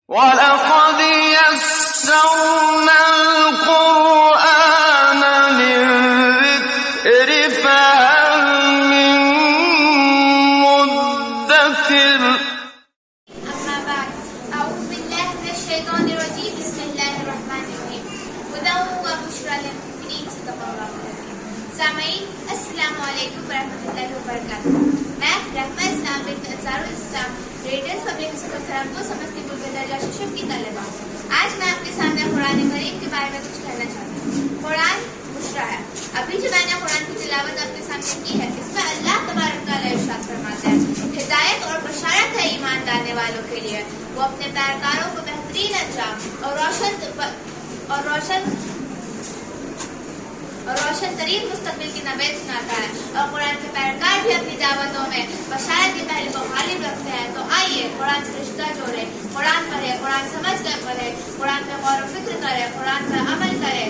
وَلَقَدْ يَسَّرْنَا الْقُرْآنَ لِلذِّكْرِ فَهَلْ مِن مُّدَّكِرٍ أما بعد أعوذ بالله من الشيطان الرجيم بسم الله الرحمن الرحيم هدى وبشرى للمؤمنين صدق الله العظيم. سامعین السلام علیکم ورحمۃ اللہ وبرکاتہ. میں رحمہ اسلام بنت انصار الاسلام ریڈنس پبلک اسکول کو سمستی پور کے درجہ ششم کی طالبہ ہوں. آج میں آپ کے سامنے قرآن کریم کے بارے میں کچھ کہنا چاہتی ہوں. قرآن بشرا ہے. ابھی جو میں نے قرآن کی تلاوت آپ کے سامنے کی ہے اس میں اللہ تبارک تعالیٰ ارشاد فرماتے ہیں ہدایت اور بشارت ہے ایمان لانے والوں کے لیے. وہ اپنے پیروکاروں کو بہترین انجام اور روشن ترین مستقبل کی نوید سناتا ہے. اور قرآن کے پیروکار بھی اپنی دعوتوں میں بشارت کے پہلے کو غالب رکھتے ہیں. تو آئیے قرآن سے رشتہ جوڑے, قرآن پڑھے, قرآن سمجھ کر پڑھے, قرآن پہ غور و فکر کرے, قرآن پر عمل کرے